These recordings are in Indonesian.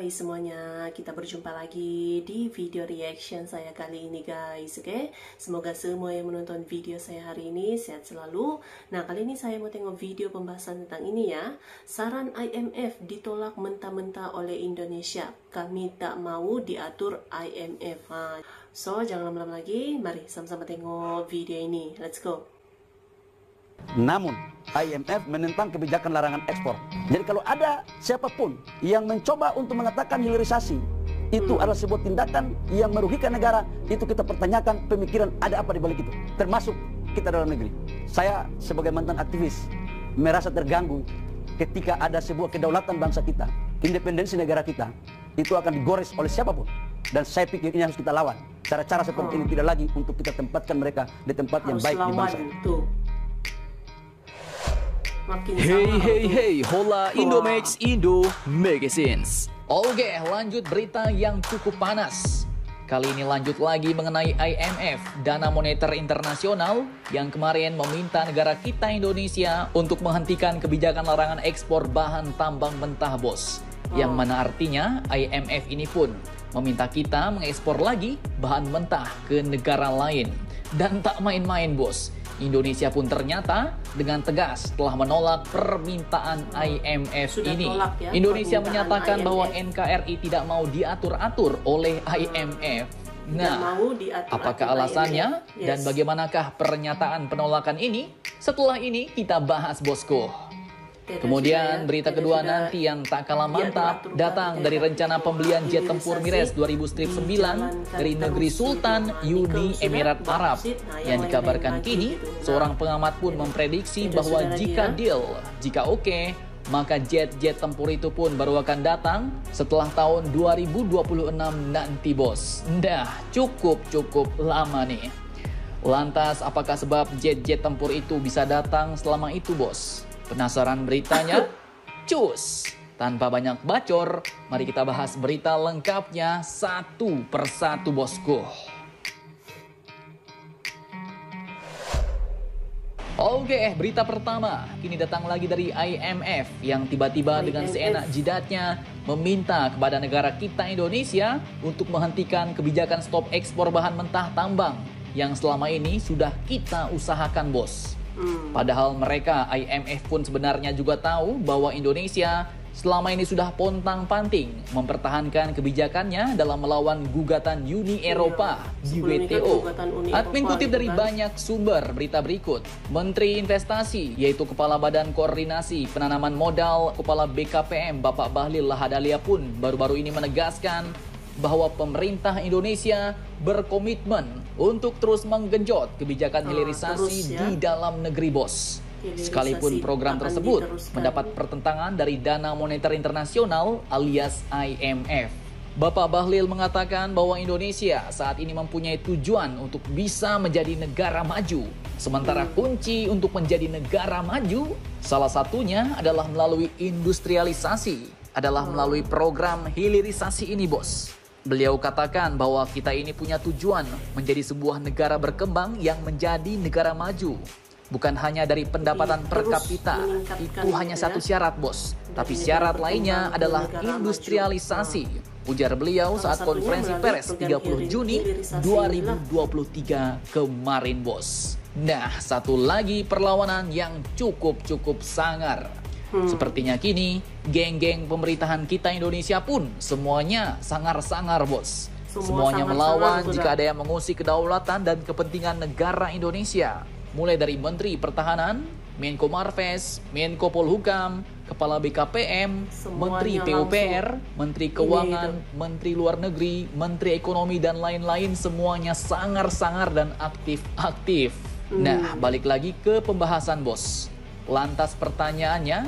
Hai semuanya, kita berjumpa lagi di video reaction saya kali ini guys, oke? Semoga semua yang menonton video saya hari ini sehat selalu. Nah, kali ini saya mau tengok video pembahasan tentang ini ya. Saran IMF ditolak mentah-mentah oleh Indonesia. Kami tak mau diatur IMF. So, jangan lama-lama lagi, mari sama-sama tengok video ini. Let's go. Namun IMF menentang kebijakan larangan ekspor. Jadi kalau ada siapapun yang mencoba untuk mengatakan hilirisasi itu adalah sebuah tindakan yang merugikan negara, itu kita pertanyakan pemikiran ada apa di balik itu, termasuk kita dalam negeri. Saya sebagai mantan aktivis merasa terganggu ketika ada sebuah kedaulatan bangsa kita, independensi negara kita itu akan digores oleh siapapun. Dan saya pikir ini harus kita lawan. Cara-cara seperti ini tidak lagi untuk kita tempatkan mereka di tempat yang baik di bangsa. Hey, hola Indomax Indo Magazines. Oke, lanjut berita yang cukup panas. Kali ini lanjut lagi mengenai IMF, Dana Moneter Internasional, yang kemarin meminta negara kita Indonesia untuk menghentikan kebijakan larangan ekspor bahan tambang mentah, bos. Yang mana artinya IMF ini pun meminta kita mengekspor lagi bahan mentah ke negara lain. Dan tak main-main, bos. Indonesia pun ternyata dengan tegas telah menolak permintaan IMF ini. Ya, Indonesia menyatakan IMF bahwa NKRI tidak mau diatur-atur oleh IMF. Nah, apakah alasannya dan bagaimanakah pernyataan penolakan ini? Setelah ini kita bahas, bosku. Kemudian berita kedua nanti yang tak kalah mantap datang dari rencana pembelian jet tempur Mires 2000-9 dari negeri Sultan Uni Emirat Arab, yang dikabarkan kini seorang pengamat pun memprediksi bahwa jika oke, maka jet-jet tempur itu pun baru akan datang setelah tahun 2026 nanti, bos. Dah cukup lama nih. Lantas apakah sebab jet-jet tempur itu bisa datang selama itu, bos? Penasaran beritanya? Cus! Tanpa banyak bacor, mari kita bahas berita lengkapnya satu persatu, bosku. Oke, berita pertama kini datang lagi dari IMF yang tiba-tiba dengan seenak jidatnya meminta kepada negara kita Indonesia untuk menghentikan kebijakan stop ekspor bahan mentah tambang yang selama ini sudah kita usahakan, bos. Padahal mereka, IMF pun sebenarnya juga tahu bahwa Indonesia selama ini sudah pontang-panting mempertahankan kebijakannya dalam melawan gugatan Uni Eropa di WTO. Admin kutip dari banyak sumber berita berikut. Menteri Investasi, yaitu Kepala Badan Koordinasi Penanaman Modal, Kepala BKPM, Bapak Bahlil Lahadalia pun baru-baru ini menegaskan bahwa pemerintah Indonesia berkomitmen untuk terus menggenjot kebijakan hilirisasi di dalam negeri, bos. Sekalipun program tersebut mendapat pertentangan dari Dana Moneter Internasional alias IMF. Bapak Bahlil mengatakan bahwa Indonesia saat ini mempunyai tujuan untuk bisa menjadi negara maju. Sementara kunci untuk menjadi negara maju salah satunya adalah melalui industrialisasi, adalah melalui program hilirisasi ini, bos. Beliau katakan bahwa kita ini punya tujuan menjadi sebuah negara berkembang yang menjadi negara maju. Bukan hanya dari pendapatan per kapita, itu hanya satu syarat, bos. Tapi syarat lainnya adalah industrialisasi, ujar beliau saat konferensi pers 30 Juni 2023 kemarin, bos. Nah, satu lagi perlawanan yang cukup sangar. Sepertinya kini geng-geng pemerintahan kita Indonesia pun semuanya sangar-sangar, bos. Semuanya melawan jika ada yang mengusik kedaulatan dan kepentingan negara Indonesia. Mulai dari Menteri Pertahanan, Menko Marves, Menko Polhukam, Kepala BKPM, Menteri PUPR, Menteri Keuangan, Menteri Luar Negeri, Menteri Ekonomi dan lain-lain, semuanya sangar-sangar dan aktif-aktif. Nah, balik lagi ke pembahasan, bos. Lantas pertanyaannya,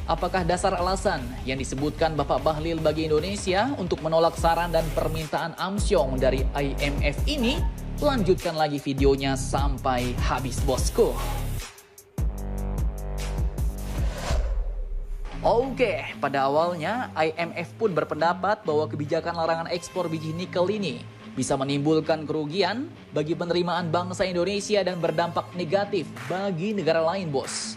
apakah dasar alasan yang disebutkan Bapak Bahlil bagi Indonesia untuk menolak saran dan permintaan amsyong dari IMF ini? Lanjutkan lagi videonya sampai habis, bosku. Oke, pada awalnya IMF pun berpendapat bahwa kebijakan larangan ekspor biji nikel ini bisa menimbulkan kerugian bagi penerimaan bangsa Indonesia dan berdampak negatif bagi negara lain, bos.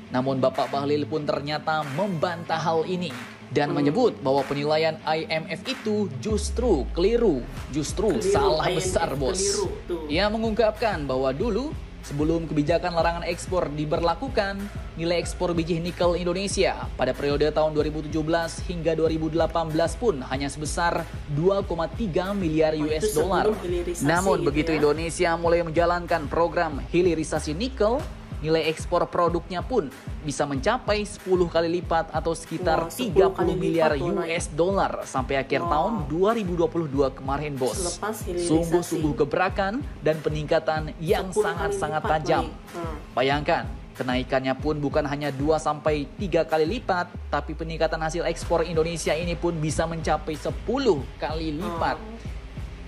Namun Bapak Bahlil pun ternyata membantah hal ini. dan menyebut bahwa penilaian IMF itu justru keliru, salah IMF besar, bos. keliru, tuh. Ia mengungkapkan bahwa dulu sebelum kebijakan larangan ekspor diberlakukan, nilai ekspor biji nikel Indonesia pada periode tahun 2017 hingga 2018 pun hanya sebesar 2,3 miliar US dollar. Namun begitu Indonesia mulai menjalankan program hilirisasi nikel, nilai ekspor produknya pun bisa mencapai 10 kali lipat atau sekitar 30 miliar US dollar sampai akhir tahun 2022 kemarin, bos. Sungguh-sungguh gebrakan dan peningkatan yang sangat-sangat tajam. Bayangkan, kenaikannya pun bukan hanya 2 sampai 3 kali lipat, tapi peningkatan hasil ekspor Indonesia ini pun bisa mencapai 10 kali lipat.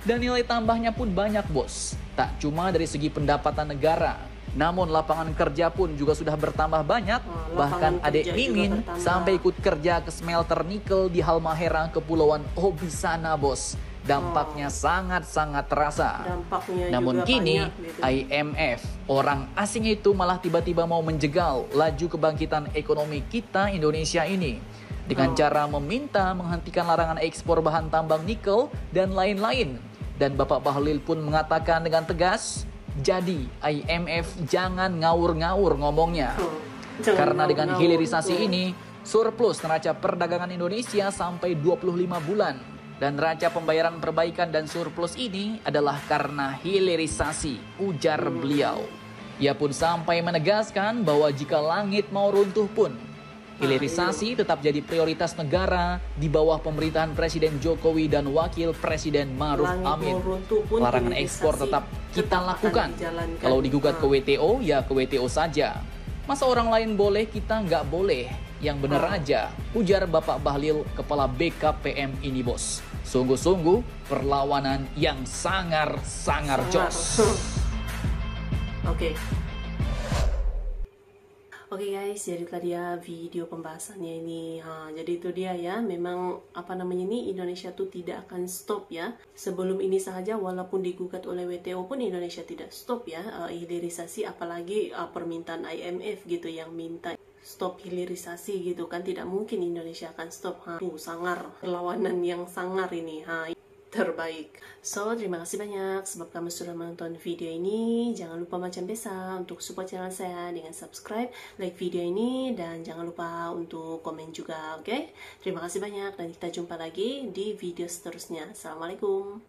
Dan nilai tambahnya pun banyak, bos. Tak cuma dari segi pendapatan negara, namun lapangan kerja pun juga sudah bertambah banyak. Bahkan Adek Mimin sampai ikut kerja ke smelter nikel di Halmahera, Kepulauan Obi sana, bos. Dampaknya sangat-sangat terasa. Namun kini IMF, orang asing itu malah tiba-tiba mau menjegal laju kebangkitan ekonomi kita Indonesia ini dengan cara meminta menghentikan larangan ekspor bahan tambang nikel dan lain-lain. Dan Bapak Bahlil pun mengatakan dengan tegas, jadi IMF jangan ngawur-ngawur ngomongnya. Karena dengan hilirisasi ini, surplus neraca perdagangan Indonesia sampai 25 bulan. Dan neraca pembayaran perbaikan dan surplus ini adalah karena hilirisasi, ujar beliau. Ia pun sampai menegaskan bahwa jika langit mau runtuh pun, hilirisasi tetap jadi prioritas negara di bawah pemerintahan Presiden Jokowi dan Wakil Presiden Ma'ruf Amin. Larangan ekspor tetap kita lakukan. Kalau digugat ke WTO, ya ke WTO saja. Masa orang lain boleh, kita nggak boleh? Yang bener aja, ujar Bapak Bahlil, Kepala BKPM ini, bos. Sungguh-sungguh perlawanan yang sangar jos. Oke guys, jadi tadi ya video pembahasannya ini. Jadi itu dia ya, memang ini Indonesia tuh tidak akan stop ya. Sebelum ini saja walaupun digugat oleh WTO pun Indonesia tidak stop ya hilirisasi, apalagi permintaan IMF gitu yang minta stop hilirisasi gitu kan, tidak mungkin Indonesia akan stop. Sangar, perlawanan yang sangar ini. Terbaik. So, terima kasih banyak sebab kamu sudah menonton video ini. Jangan lupa macam biasa untuk support channel saya dengan subscribe, like video ini, dan jangan lupa untuk komen juga, oke? Terima kasih banyak dan kita jumpa lagi di video seterusnya. Assalamualaikum.